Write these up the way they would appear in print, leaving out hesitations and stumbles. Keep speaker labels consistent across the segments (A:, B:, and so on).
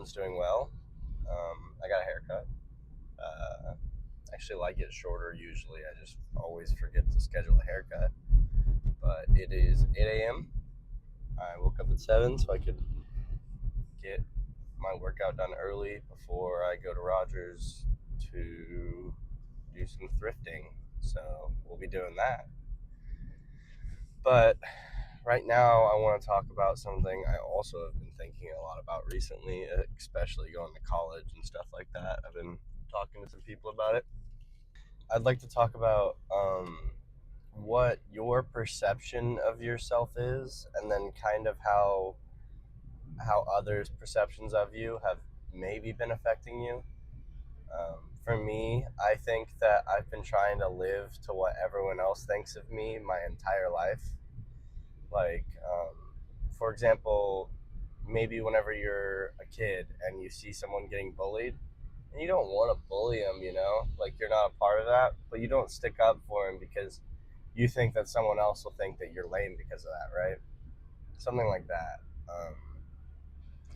A: everyone's doing well. I got a haircut. I actually like it shorter usually. I just always forget to schedule a haircut. But it is 8 a.m. I woke up at 7 so I could get my workout done early before I go to Rogers to do some thrifting. So we'll be doing that. But right now, I want to talk about something I also have been thinking a lot about recently, especially going to college and stuff like that. I've been talking to some people about it. I'd like to talk about what your perception of yourself is, and then kind of how others' perceptions of you have maybe been affecting you. For me, I think that I've been trying to live to what everyone else thinks of me my entire life. Like, for example, maybe whenever you're a kid and you see someone getting bullied, and you don't want to bully them, like you're not a part of that, but you don't stick up for them because you think that someone else will think that you're lame because of that, right? Something like that. Um,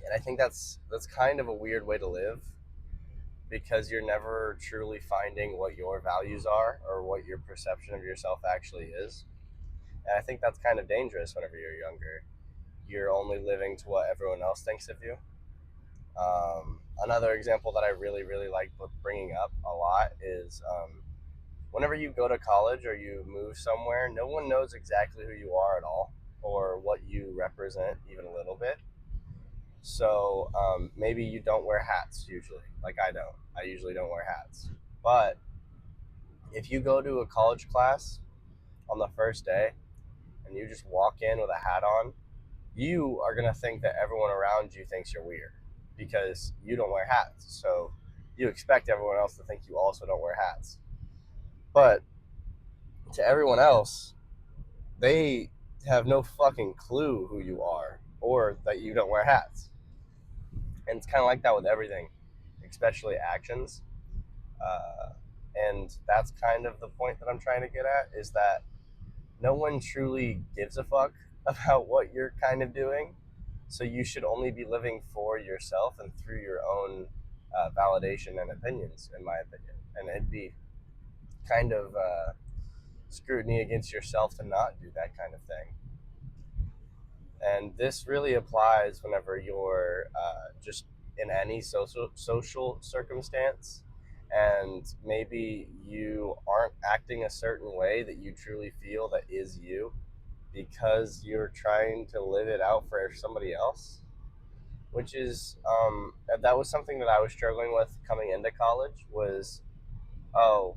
A: and I think that's kind of a weird way to live because you're never truly finding what your values are or what your perception of yourself actually is. And I think that's kind of dangerous whenever you're younger. You're only living to what everyone else thinks of you. Another example that I really, really like bringing up a lot is whenever you go to college or you move somewhere, no one knows exactly who you are at all or what you represent even a little bit. So maybe you don't wear hats usually. Like I don't. I usually don't wear hats. But if you go to a college class on the first day and you just walk in with a hat on, you are going to think that everyone around you thinks you're weird because you don't wear hats. So you expect everyone else to think you also don't wear hats. But to everyone else, they have no fucking clue who you are or that you don't wear hats. And it's kind of like that with everything, especially actions. Uh, and that's kind of the point that I'm trying to get at is that no one truly gives a fuck about what you're kind of doing. So you should only be living for yourself and through your own validation and opinions, in my opinion. And it'd be kind of scrutiny against yourself to not do that kind of thing. And this really applies whenever you're just in any social circumstance, and maybe you aren't acting a certain way that you truly feel that is you because you're trying to live it out for somebody else, which is that was something that I was struggling with coming into college was, oh,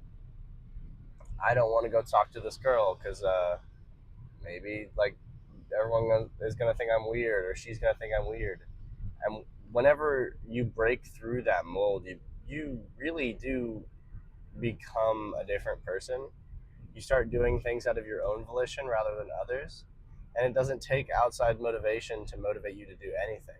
A: I don't want to go talk to this girl because maybe like everyone is going to think I'm weird or she's going to think I'm weird. And whenever you break through that mold, you really do become a different person. You start doing things out of your own volition rather than others, and it doesn't take outside motivation to motivate you to do anything.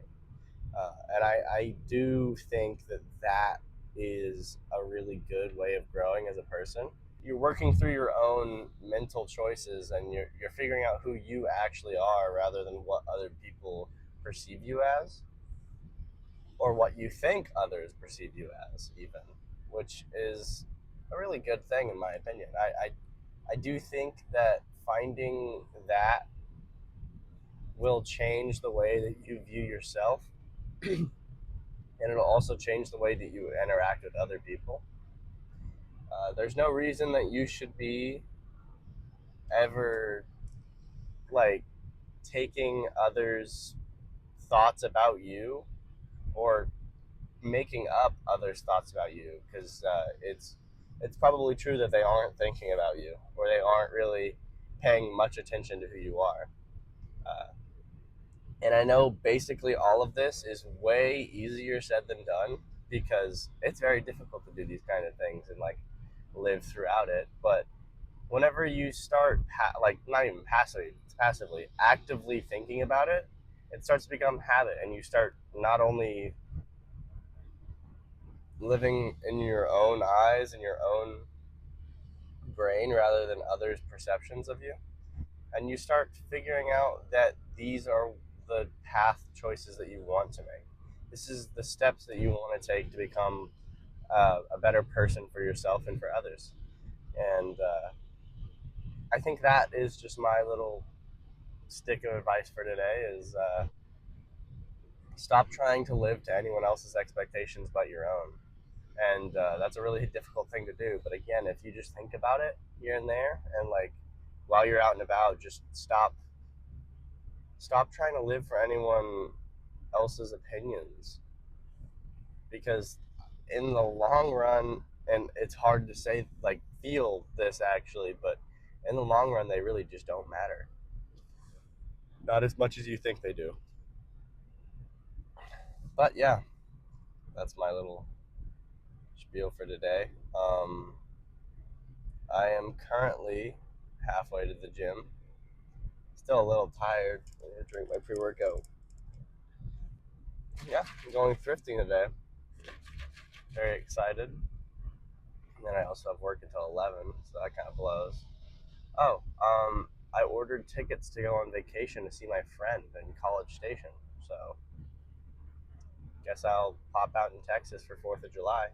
A: And I do think that that is a really good way of growing as a person. You're working through your own mental choices and you're figuring out who you actually are rather than what other people perceive you as or what you think others perceive you as, even, which is a really good thing in my opinion. I do think that finding that will change the way that you view yourself and it'll also change the way that you interact with other people. There's no reason that you should be ever like taking others' thoughts about you or making up others' thoughts about you because it's probably true that they aren't thinking about you or they aren't really paying much attention to who you are. Uh, and I know basically all of this is way easier said than done because it's very difficult to do these kind of things and like live throughout it. But whenever you start like not even passively actively thinking about it, it starts to become habit and you start not only living in your own eyes and your own brain rather than others' perceptions of you. And you start figuring out that these are the path choices that you want to make. this is the steps that you want to take to become a better person for yourself and for others. And I think that is just my little stick of advice for today is stop trying to live to anyone else's expectations but your own. And that's a really difficult thing to do. But again, if you just think about it here and there, and like while you're out and about, just stop trying to live for anyone else's opinions, because in the long run, and it's hard to say, like feel this actually, but in the long run, they really just don't matter. Not as much as you think they do. But yeah, that's my little spiel for today. I am currently halfway to the gym. Still a little tired. I'm gonna drink my pre-workout. Yeah, I'm going thrifting today. Very excited. And then I also have work until 11, so that kind of blows. Oh, I ordered tickets to go on vacation to see my friend in College Station. So guess I'll pop out in Texas for 4th of July.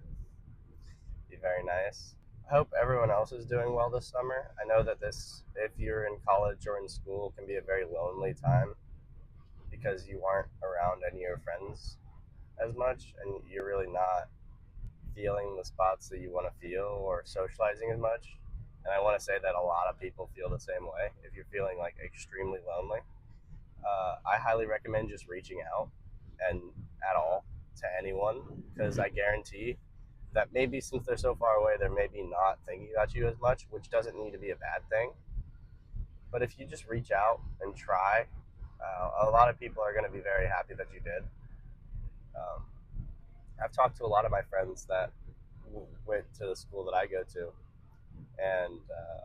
A: Be very nice. I hope everyone else is doing well this summer. I know that this, if you're in college or in school, can be a very lonely time because you aren't around any of your friends as much, and you're really not feeling the spots that you want to feel or socializing as much. And I want to say that a lot of people feel the same way. If you're feeling like extremely lonely, I highly recommend just reaching out and at all to anyone, because I guarantee that maybe since they're so far away, they're maybe not thinking about you as much, which doesn't need to be a bad thing. But if you just reach out and try, a lot of people are going to be very happy that you did. Um, I've talked to a lot of my friends that went to the school that I go to, and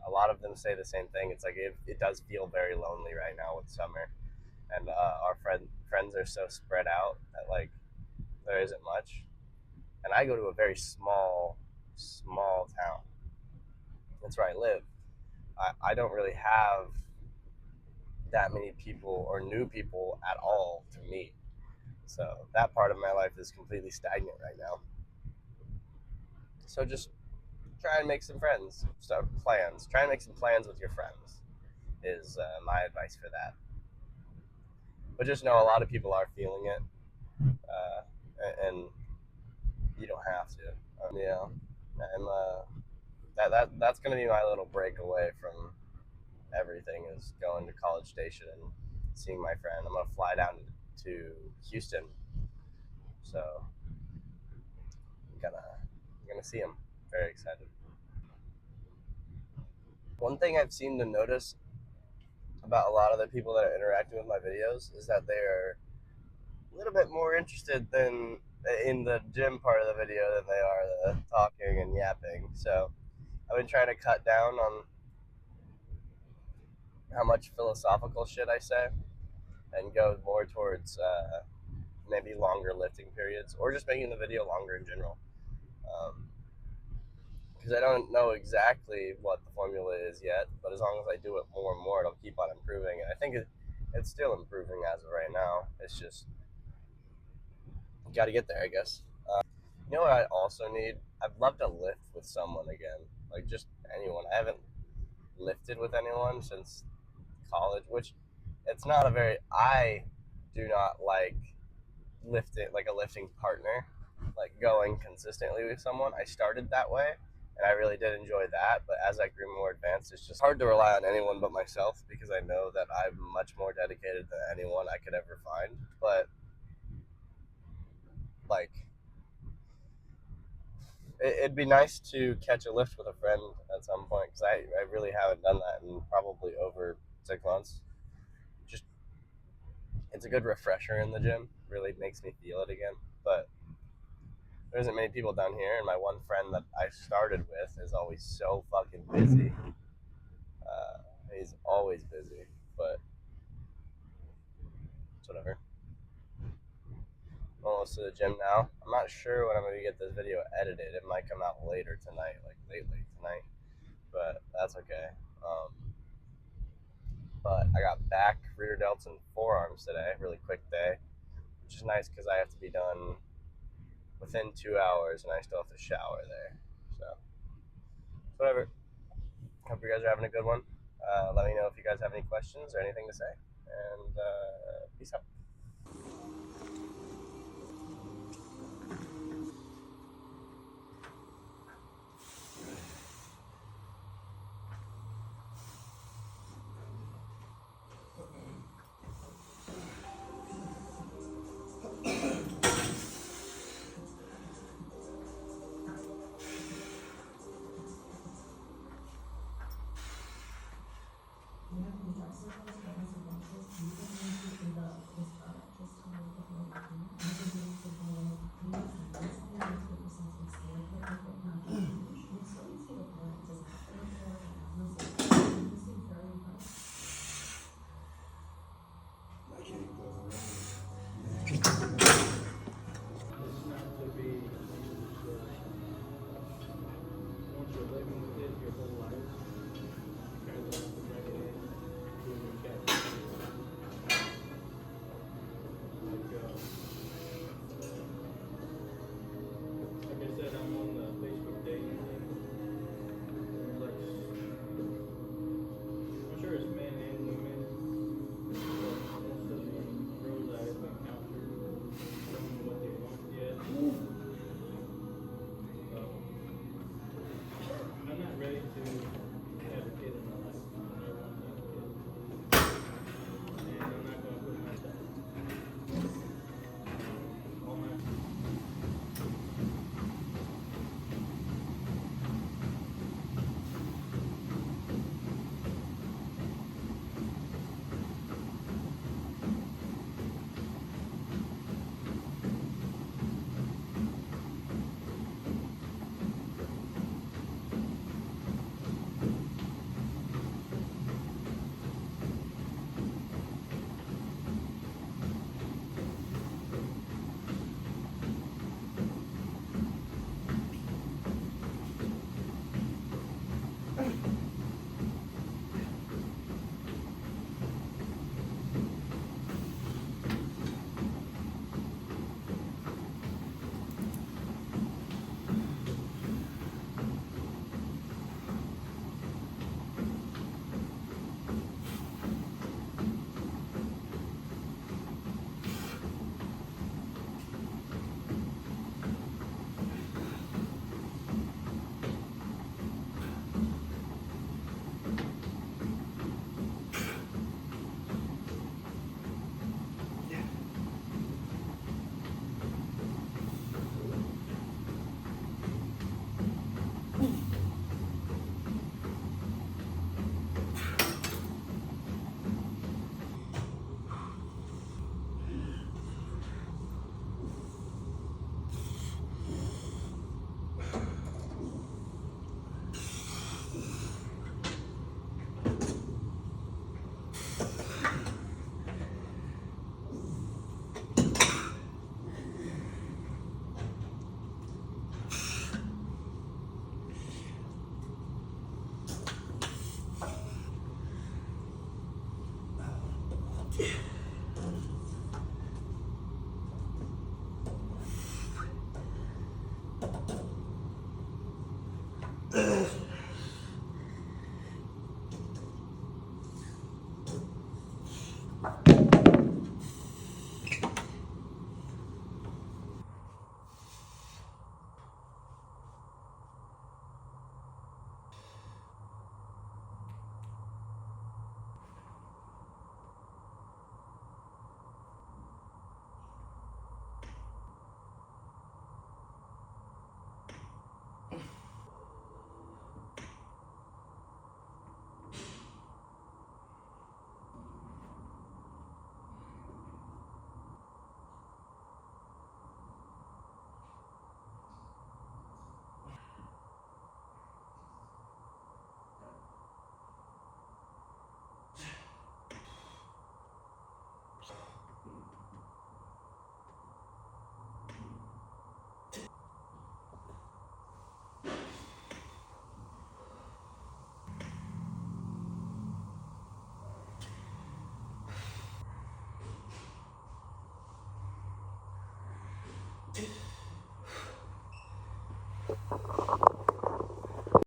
A: a lot of them say the same thing. It's like it does feel very lonely right now with summer, and our friends are so spread out that like there isn't much. And I go to a very small town. That's where I live. I don't really have that many people or new people at all to meet. So that part of my life is completely stagnant right now. So just try and make some friends. Start plans. Try and make some plans with your friends is my advice for that. But just know a lot of people are feeling it, uh, and you don't have to. Yeah, and that's gonna be my little breakaway from everything is going to College Station and seeing my friend. I'm gonna fly down to Houston, so I'm gonna see him. Very excited. One thing I've seemed to notice about a lot of the people that are interacting with my videos is that they are a little bit more interested than in the gym part of the video than they are the talking and yapping. So I've been trying to cut down on how much philosophical shit I say and go more towards maybe longer lifting periods or just making the video longer in general. Because I don't know exactly what the formula is yet, but as long as I do it more and more, it'll keep on improving. And I think it's still improving as of right now. It's just got to get there, I guess. You know what I also need? I'd love to lift with someone again, like just anyone. I haven't lifted with anyone since college, which it's not a very. I do not like lifting like a lifting partner, like going consistently with someone. I started that way, and I really did enjoy that. But as I grew more advanced, it's just hard to rely on anyone but myself because I know that I'm much more dedicated than anyone I could ever find. But like it'd be nice to catch a lift with a friend at some point because I really haven't done that in probably over 6 months. Just it's a good refresher in the gym. Really makes me feel it again. But there isn't many people down here, and my one friend that I started with is always so fucking busy. He's always busy, but it's whatever. I'm almost to the gym now. I'm not sure when I'm gonna get this video edited. It might come out later tonight, like late tonight, but that's okay. But I got back, rear delts, and forearms today. Really quick day. which is nice because I have to be done within 2 hours, and I still have to shower there. So whatever. Hope you guys are having a good one. Let me know if you guys have any questions or anything to say, and peace out.